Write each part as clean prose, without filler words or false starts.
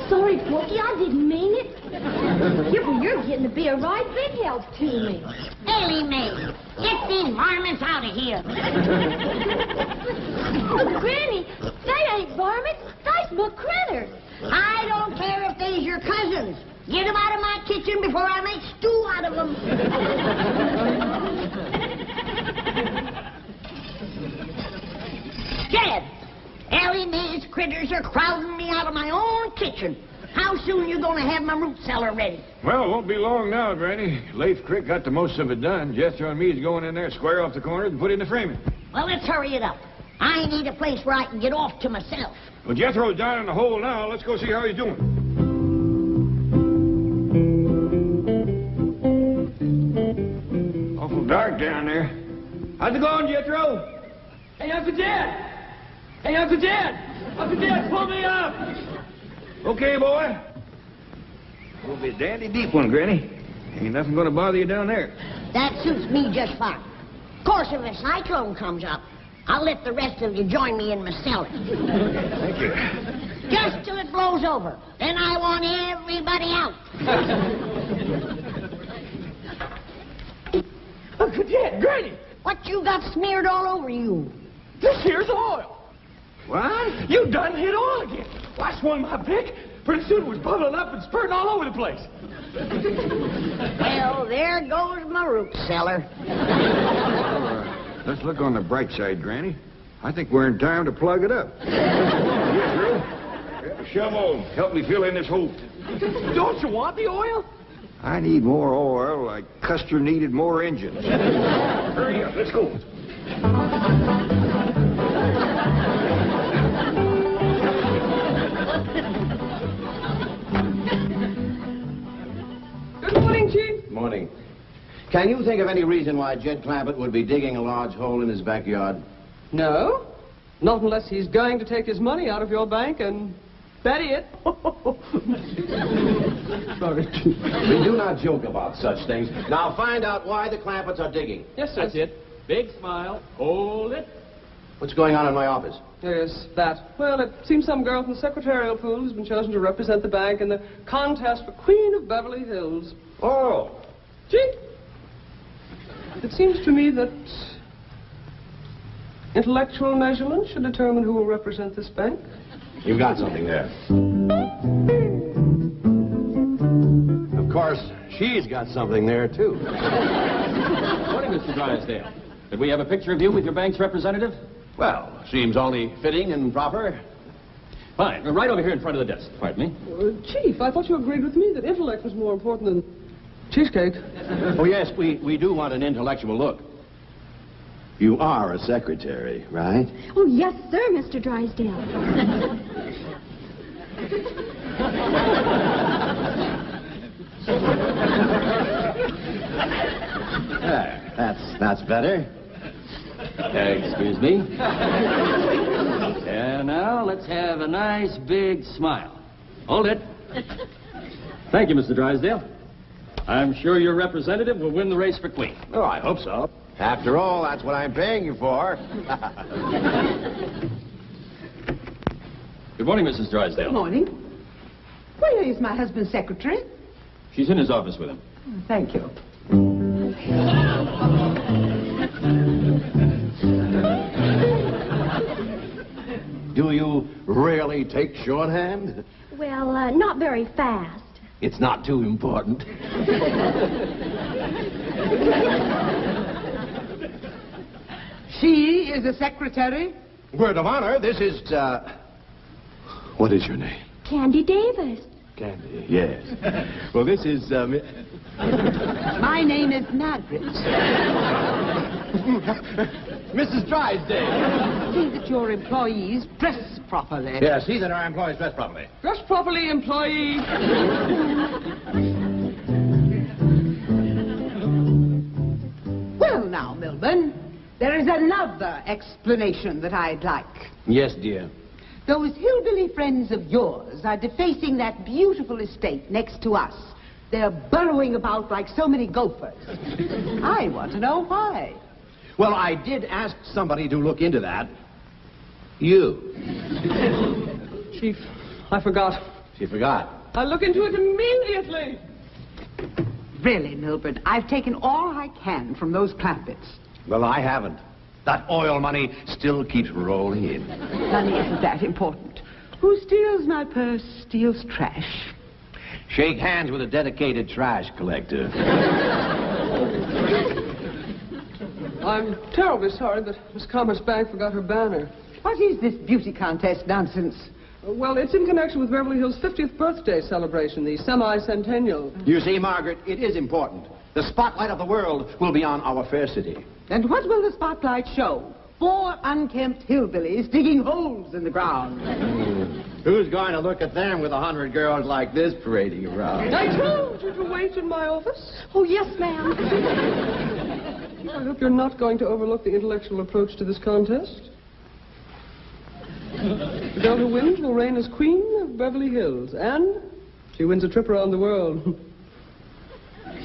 Sorry, Porky, I didn't mean it. You're getting to be a right big help to me. Ellie Mae, get these varmints out of here. Oh, Granny, they ain't varmints. They's my critters. I don't care if they's your cousins. Get them out of my kitchen before I make stew out of them. Jed, Ellie Mae's critters are crowding me out of my own kitchen. How soon you gonna have my root cellar ready? Well, it won't be long now, Granny. Leif Crick got the most of it done. Jethro and me's going in there, square off the corners, and put in the framing. Well, let's hurry it up. I need a place where I can get off to myself. Well, Jethro's down in the hole now. Let's go see how he's doing. Awful dark down there. How's it going, Jethro? Hey, Uncle Jed! Hey, Uncle Jed! Uncle Jed, pull me up! Okay, boy. We'll be a dandy deep one, Granny. Ain't nothing gonna bother you down there. That suits me just fine. Of course, if a cyclone comes up, I'll let the rest of you join me in my cellar. Thank you. Just till it blows over. Then I want everybody out. Uncle Jed, Granny! What you got smeared all over you? This here's oil. What? You done hit oil again. Well, I swung my pick. Pretty soon it was bubbling up and spurting all over the place. Well, there goes my root cellar. Let's look on the bright side, Granny. I think we're in time to plug it up. Jethro, grab a shovel. Help me fill in this hole. Don't you want the oil? I need more oil like Custer needed more engines. Hurry up, let's go. Good morning, Chief. Morning. Can you think of any reason why Jed Clampett would be digging a large hole in his backyard? No. Not unless he's going to take his money out of your bank and bury it. Sorry, Chief. We do not joke about such things. Now find out why the Clampetts are digging. Yes, sir. That's it. Big smile. Hold it. What's going on in my office? Yes, that. Well, it seems some girl from the secretarial pool has been chosen to represent the bank in the contest for Queen of Beverly Hills. Oh. Gee, it seems to me that intellectual measurement should determine who will represent this bank. You've got something there. Of course, she's got something there, too. Morning, Mr. Drysdale. Could we have a picture of you with your bank's representative? Well, seems only fitting and proper. Fine. Right over here in front of the desk. Pardon me. Chief, I thought you agreed with me that intellect was more important than cheesecake. Oh, yes, we do want an intellectual look. You are a secretary, right? Oh, yes, sir, Mr. Drysdale. That's better. Excuse me. And now let's have a nice big smile. Hold it. Thank you, Mr. Drysdale. I'm sure your representative will win the race for Queen. Oh, I hope so. After all, that's what I'm paying you for. Good morning, Mrs. Drysdale. Good morning. Where is my husband's secretary? She's in his office with him. Thank you. Do you really take shorthand? Well, not very fast. It's not too important. She is the secretary? Word of honor, this is, what is your name? Candy Davis. Candy, yes. Well, this is, My name is Margaret. Mrs. Drysdale. See that your employees dress properly. Yeah, see that our employees dress properly. Dress properly, employee. Well, now, Milburn, there is another explanation that I'd like. Yes, dear. Those hillbilly friends of yours are defacing that beautiful estate next to us. They're burrowing about like so many gophers. I want to know why. Well, I did ask somebody to look into that. You. Chief, I forgot. She forgot. I'll look into it immediately. Really, Milburn, I've taken all I can from those Clampetts. Well, I haven't. That oil money still keeps rolling in. Money isn't that important. Who steals my purse steals trash. Shake hands with a dedicated trash collector. I'm terribly sorry that Miss Commerce Bank forgot her banner. What is this beauty contest nonsense? Well, it's in connection with Beverly Hills' 50th birthday celebration, the semi-centennial. You see, Margaret, it is important. The spotlight of the world will be on our fair city. And what will the spotlight show? 4 unkempt hillbillies digging holes in the ground. Who's going to look at them with 100 girls like this parading around? I told you to wait in my office. Oh, yes, ma'am. I hope you're not going to overlook the intellectual approach to this contest. The girl who wins will reign as queen of Beverly Hills, and she wins a trip around the world.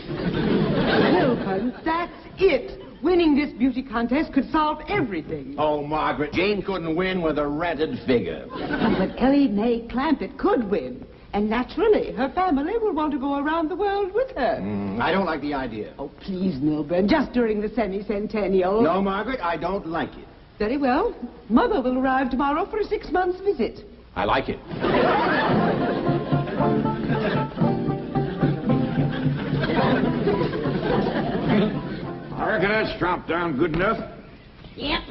Milburn, that's it. Winning this beauty contest could solve everything. Oh, Margaret, Jane couldn't win with a rented figure. But Ellie Mae Clampett could win. And naturally, her family will want to go around the world with her. I don't like the idea. Oh, please, Milburn, just during the semi-centennial. No, Margaret, I don't like it. Very well. Mother will arrive tomorrow for a 6-month visit. I like it. I reckon that's tromped down good enough. Yep.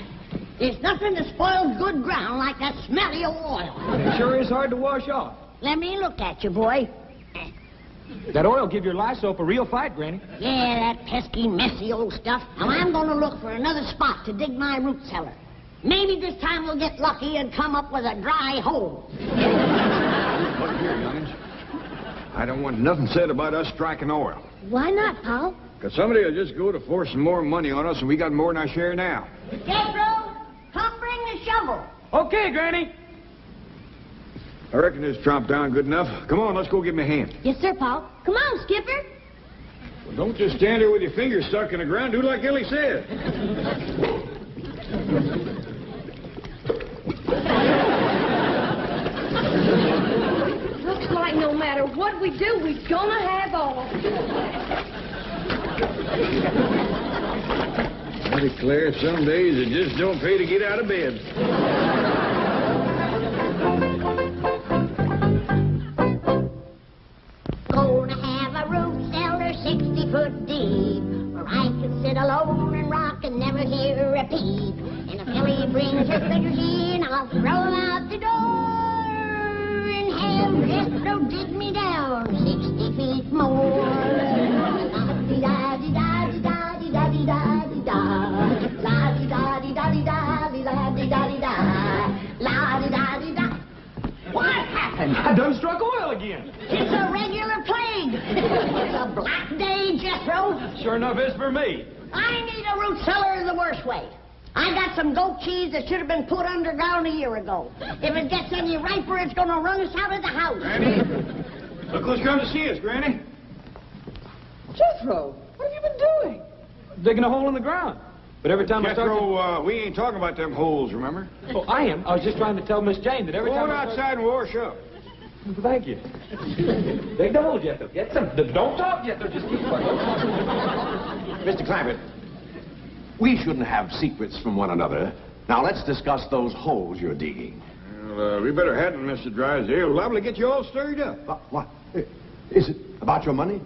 There's nothing that spoils good ground like that smelly old oil. It sure is hard to wash off. Let me look at you, boy. That oil give your lye soap a real fight, Granny. Yeah, that pesky, messy old stuff. Now, I'm going to look for another spot to dig my root cellar. Maybe this time we'll get lucky and come up with a dry hole. Look here, youngins. I don't want nothing said about us striking oil. Why not, Paul? Because somebody will just go to forcing more money on us, and we got more than our share now. Gabriel, come bring the shovel. Okay, Granny. I reckon this tromped down good enough. Come on, let's go give him a hand. Yes, sir, Paul. Come on, Skipper. Well, don't just stand there with your fingers stuck in the ground. Do like Ellie said. Looks like no matter what we do, we're gonna have oil. I declare, some days it just don't pay to get out of bed. Gonna have a root cellar 60 foot deep, where I can sit alone and rock and never hear a peep. And if Ellie brings her critters in, I'll throw them out the door and have Jethro dig me down 60 feet more. La-di-da-di-da-di-da-di-da-di-da-di-da. La-di-da-di-da-di-da-di-da-di-da. La-di-da-di-da. What happened? I done struck oil again. It's a regular plague. It's a black day, Jethro. Sure enough is for me. I need a root cellar the worst way. I got some goat cheese that should have been put underground a year ago. If it gets any riper, it's going to run us out of the house. Granny, look who's come to see us, Granny. Jethro, what have you been doing? Digging a hole in the ground. But every time I start Jethro, we ain't talking about them holes, remember? to... Oh, I am. I was just trying to tell Miss Jane that every Go time on outside and wash up. Thank you. Dig the hole, Jethro. Get some... Don't talk, Jethro. Just keep quiet. Mr. Clampett, we shouldn't have secrets from one another. Now, let's discuss those holes you're digging. Well, we better hadn't, Mr. Drysdale. Liable to get you all stirred up. What? Is it about your money?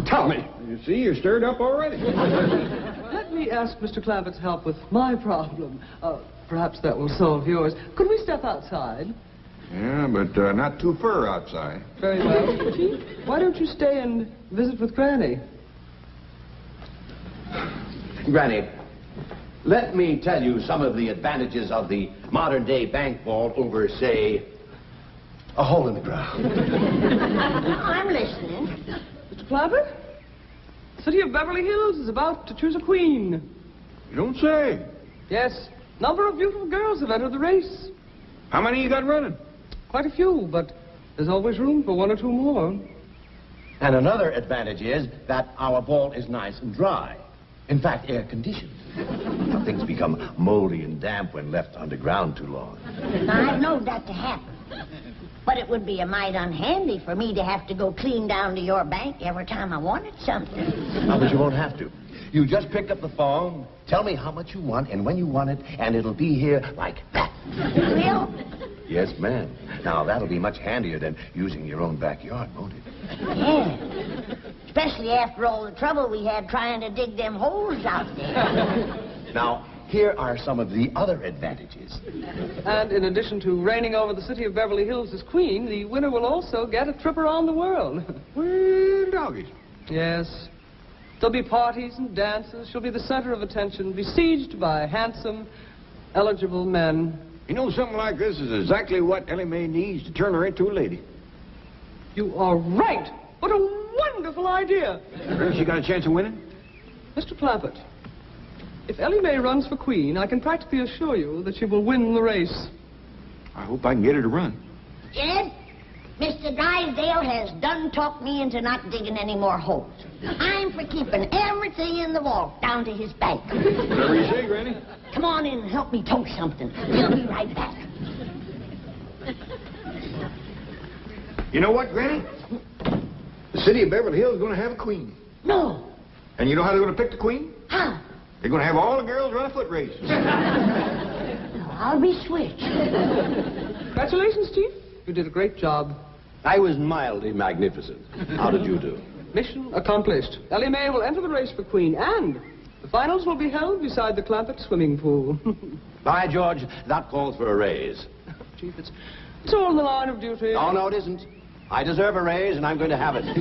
Tell me. You see, you're stirred up already. Let me ask Mr. Clampett's help with my problem. Perhaps that will solve yours. Could we step outside? Yeah, but not too far outside. Very well. Chief, why don't you stay and visit with Granny? Granny, let me tell you some of the advantages of the modern-day bank vault over, say, a hole in the ground. I'm listening. Mr. Clampett, the city of Beverly Hills is about to choose a queen. You don't say. Yes, number of beautiful girls have entered the race. How many you got running? Quite a few, but there's always room for 1 or 2 more. And another advantage is that our vault is nice and dry. In fact, air-conditioned. Things become moldy and damp when left underground too long. I've known that to happen. But it would be a mite unhandy for me to have to go clean down to your bank every time I wanted something. No, but you won't have to. You just pick up the phone, tell me how much you want and when you want it, and it'll be here like that. Will? Yes, ma'am. Now, that'll be much handier than using your own backyard, won't it? Yeah. Especially after all the trouble we had trying to dig them holes out there. Now, here are some of the other advantages. And in addition to reigning over the city of Beverly Hills as queen, the winner will also get a trip around the world. Well, doggies. Yes. There'll be parties and dances. She'll be the center of attention, besieged by handsome, eligible men. You know, something like this is exactly what Ellie Mae needs to turn her into a lady. You are right. What a wonderful idea. She got a chance of winning? Mr. Clampett, if Ellie Mae runs for queen, I can practically assure you that she will win the race. I hope I can get her to run. Jed, Mr. Drysdale has done talked me into not digging any more holes. I'm for keeping everything in the vault down to his bank. Whatever you say, Granny. Come on in and help me toast something. We'll be right back. You know what, Granny? The city of Beverly Hills is going to have a queen. No. And you know how they're going to pick the queen? How? They're going to have all the girls run a foot race. I'll be switched. Congratulations, Chief. You did a great job. I was mildly magnificent. How did you do? Mission accomplished. Ellie Mae will enter the race for queen, and the finals will be held beside the Clampett swimming pool. By George, that calls for a raise. Chief, it's all in the line of duty. Oh, no, it isn't. I deserve a raise, and I'm going to have it. Hey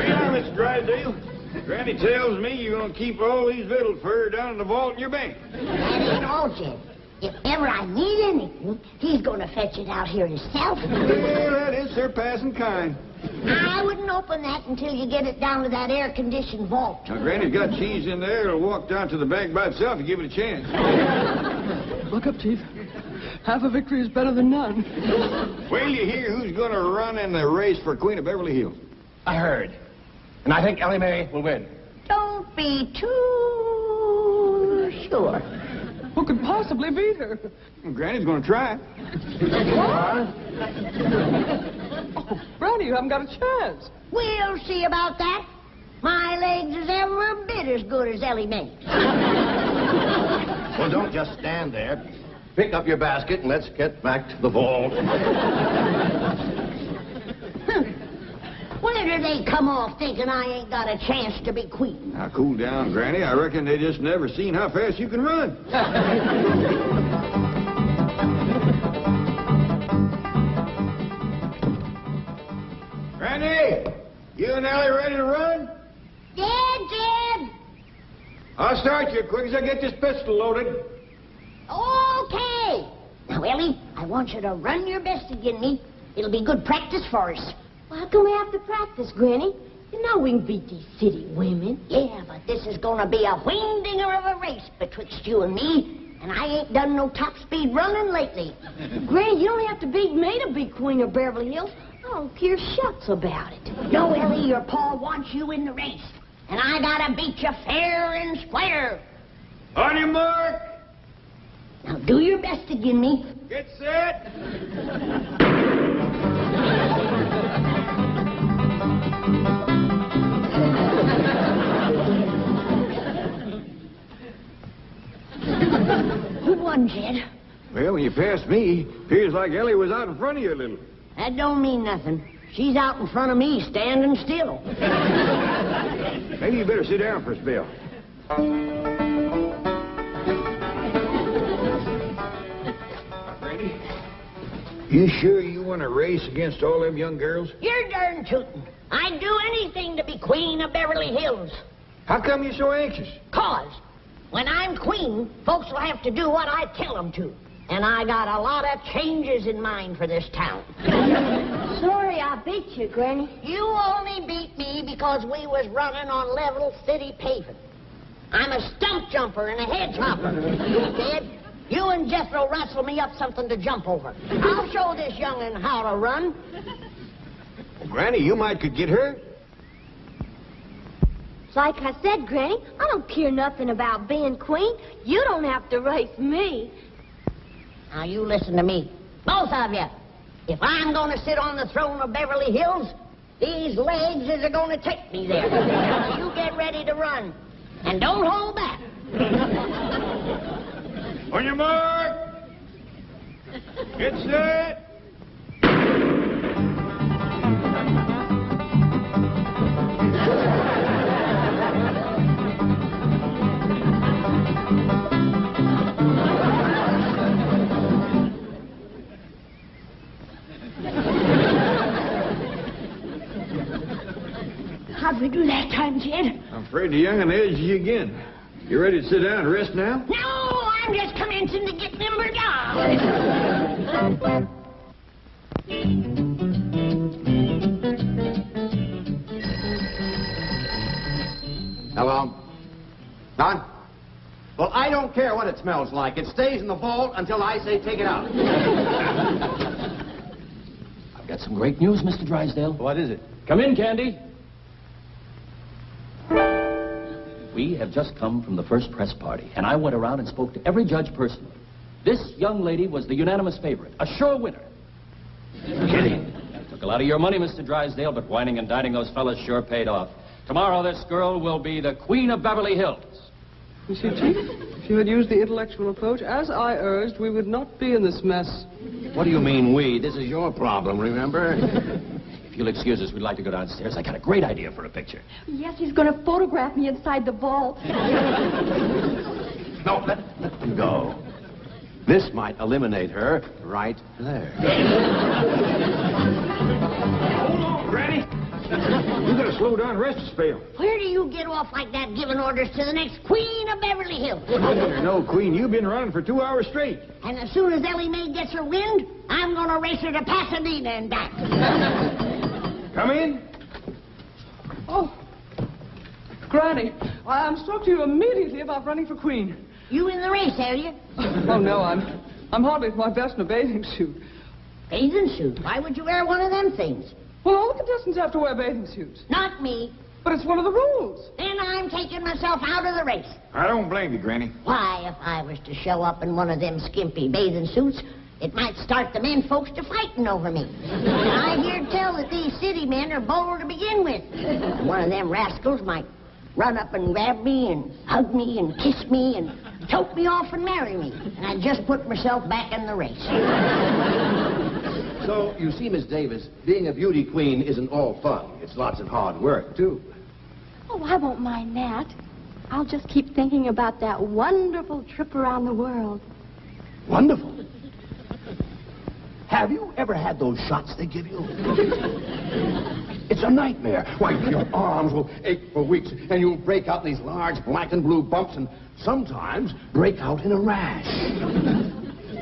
now, Mr. Drysdale. Granny tells me you're going to keep all these victuals for her down in the vault in your bank. That ain't all, Jed. If ever I need anything, he's going to fetch it out here himself. Well, that is surpassing kind. I wouldn't open that until you get it down to that air-conditioned vault. Now, Granny's got cheese in there. It'll walk down to the bank by itself if you give it a chance. Look up, Chief. Half a victory is better than none. Well, you hear who's going to run in the race for Queen of Beverly Hills? I heard. And I think Ellie Mae will win. Don't be too sure. Who could possibly beat her? Well, Granny's going to try. Oh, Granny, you haven't got a chance. We'll see about that. My legs is every bit as good as Ellie Mae's. Well, don't just stand there. Pick up your basket and let's get back to the vault. Where do they come off thinking I ain't got a chance to be queen? Now, cool down, Granny. I reckon they just never seen how fast you can run. Granny, you and Ellie ready to run? Jed! I'll start you as quick as I get this pistol loaded. Okay. Now, Ellie, I want you to run your best again me. It'll be good practice for us. Why can we have to practice, Granny? You know we can beat these city women. Yeah, but this is gonna be a wing-dinger of a race betwixt you and me, and I ain't done no top-speed running lately. Granny, you don't have to beat me to be Queen of Beverly Hills. I don't care shucks about it. No, Ellie, your pa wants you in the race, and I gotta beat you fair and square. On your mark. Now, do your best again me. Get set. Who won, Jed? Well, when you passed me, appears like Ellie was out in front of you a little. That don't mean nothing. She's out in front of me, standing still. Maybe you better sit down for a spell. Granny, you sure you want to race against all them young girls? You're darn tootin'. I'd do anything to be queen of Beverly Hills. How come you're so anxious? 'Cause when I'm queen, folks will have to do what I tell them to. And I got a lot of changes in mind for this town. Sorry I beat you, Granny. You only beat me because we was running on level city paving. I'm a stump jumper and a hedge hopper. Dad, you and Jethro rustle me up something to jump over. I'll show this young'un how to run. Well, Granny, you might could get hurt. Like I said, Granny, I don't care nothing about being queen. You don't have to race me. Now, you listen to me. Both of you. If I'm going to sit on the throne of Beverly Hills, these legs is going to take me there. Now, you get ready to run. And don't hold back. On your mark. Get set. How'd we do that time, Jed? I'm afraid the young and edged you again. You ready to sit down and rest now? No, I'm just commencing to get limbered down. Hello? Don? Well, I don't care what it smells like. It stays in the vault until I say take it out. I've got some great news, Mr. Drysdale. What is it? Come in, Candy. We have just come from the first press party, and I went around and spoke to every judge personally. This young lady was the unanimous favorite, a sure winner. Kidding. Took a lot of your money, Mr. Drysdale, but whining and dining those fellas sure paid off. Tomorrow, this girl will be the queen of Beverly Hills. You see, Chief, if you had used the intellectual approach, as I urged, we would not be in this mess. What do you mean, we? This is your problem, remember? If you'll excuse us, we'd like to go downstairs. I got a great idea for a picture. Yes, he's going to photograph me inside the vault. No, let them go. This might eliminate her right there. Hold on, Granny. You gotta slow down, rest a spell. Where do you get off like that giving orders to the next queen of Beverly Hills? No, Queen, you've been running for 2 hours straight. And as soon as Ellie Mae gets her wind, I'm going to race her to Pasadena and back. Come in. Oh, Granny, I'm struck to you immediately about running for queen. You in the race, are you? Oh, no, I'm hardly at my best in a bathing suit. Bathing suit? Why would you wear one of them things? Well, all the contestants have to wear bathing suits. Not me. But it's one of the rules. Then I'm taking myself out of the race. I don't blame you, Granny. Why, if I was to show up in one of them skimpy bathing suits, it might start the men folks to fighting over me. And I hear tell that these city men are bold to begin with. And one of them rascals might run up and grab me and hug me and kiss me and tote me off and marry me. And I just put myself back in the race. So, you see, Miss Davis, being a beauty queen isn't all fun. It's lots of hard work, too. Oh, I won't mind that. I'll just keep thinking about that wonderful trip around the world. Wonderful. Have you ever had those shots they give you? It's a nightmare. Why, your arms will ache for weeks, and you'll break out these large black and blue bumps, and sometimes break out in a rash.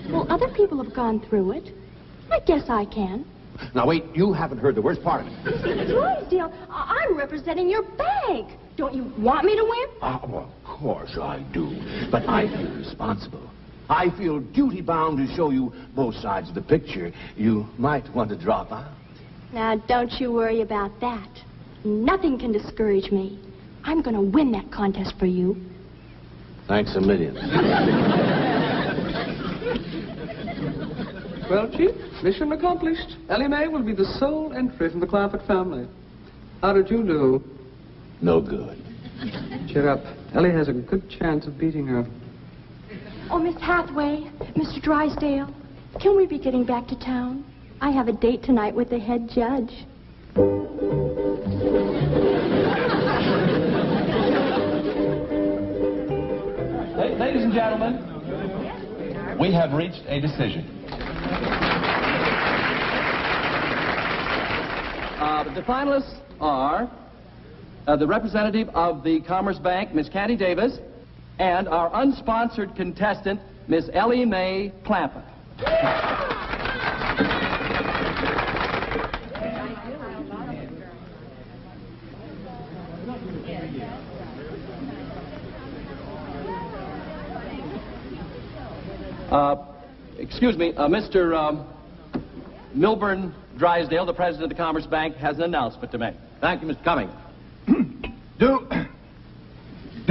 Well, other people have gone through it. I guess I can. Now, wait, you haven't heard the worst part of it. Drysdale, I'm representing your bank. Don't you want me to win? Well, of course I do, but I feel responsible. I feel duty-bound to show you both sides of the picture. You might want to drop out. Now, don't you worry about that. Nothing can discourage me. I'm going to win that contest for you. Thanks a million. Well, Chief, mission accomplished. Ellie Mae will be the sole entry from the Clampett family. How did you do? No good. Cheer up. Ellie has a good chance of beating her. Oh, Miss Hathaway, Mr. Drysdale, can we be getting back to town? I have a date tonight with the head judge. Ladies and gentlemen, we have reached a decision. The finalists are the representative of the Commerce Bank, Miss Candy Davis, and our unsponsored contestant, Miss Ellie Mae Clampett. Excuse me, Mr. Milburn Drysdale, the president of the Commerce Bank, has an announcement to make. Thank you, Mr. Cummings.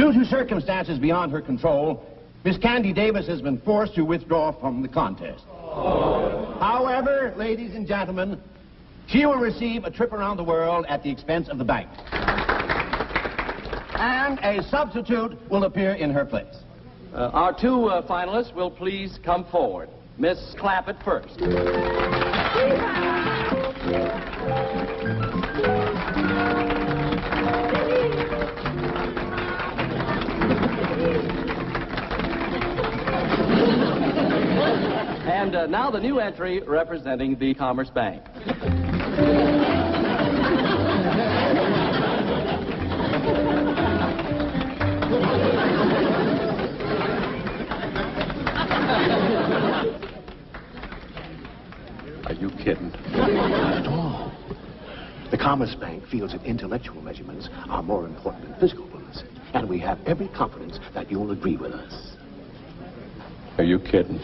Due to circumstances beyond her control, Miss Candy Davis has been forced to withdraw from the contest. However, ladies and gentlemen, she will receive a trip around the world at the expense of the bank. And a substitute will appear in her place. Our two finalists will please come forward. Miss Clappett first. And now the new entry representing the Commerce Bank. Are you kidding? Not at all. The Commerce Bank feels that intellectual measurements are more important than physical ones, and we have every confidence that you'll agree with us. Are you kidding?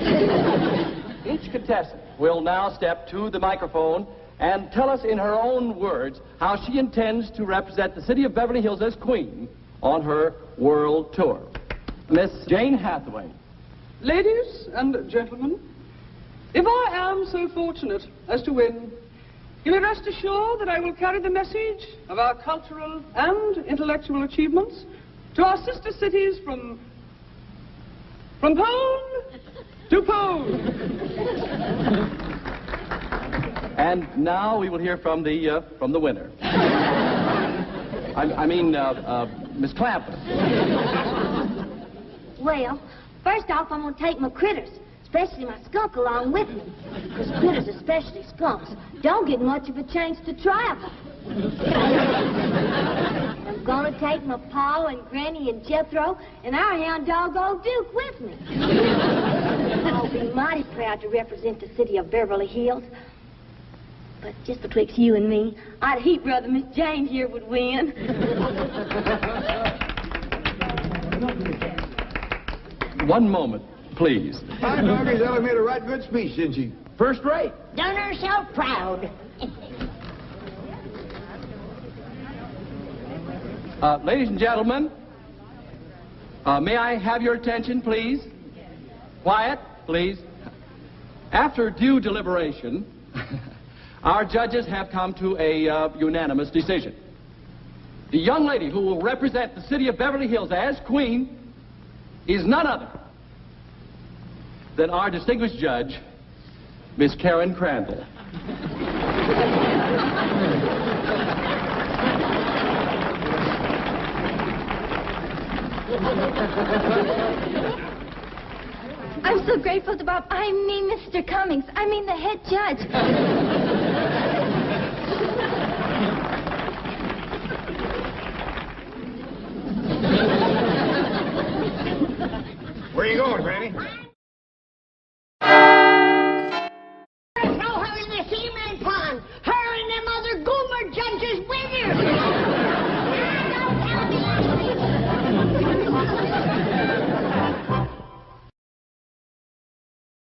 Each contestant will now step to the microphone and tell us in her own words how she intends to represent the city of Beverly Hills as queen on her world tour. Miss Jane Hathaway. Ladies and gentlemen, if I am so fortunate as to win, you may rest assured that I will carry the message of our cultural and intellectual achievements to our sister cities from pole to pole. And now we will hear from the winner. I mean, Miss Clampett. Well, first off, I'm going to take my critters, especially my skunk, along with me. Because critters, especially skunks, don't get much of a chance to travel. I'm going to take my Pa and Granny and Jethro and our hound dog, Old Duke, with me. I'll be mighty proud to represent the city of Beverly Hills. But just betwixt you and me, I'd heap rather Miss Jane here would win. One moment, please. I know he's ever made a right good speech, didn't she? First rate. Done herself proud. Ladies and gentlemen, may I have your attention, please? Quiet, please. After due deliberation, our judges have come to a unanimous decision. The young lady who will represent the city of Beverly Hills as queen is none other than our distinguished judge, Miss Karen Crandall. I'm so grateful to Bob. I mean, Mr. Cummings. I mean, the head judge.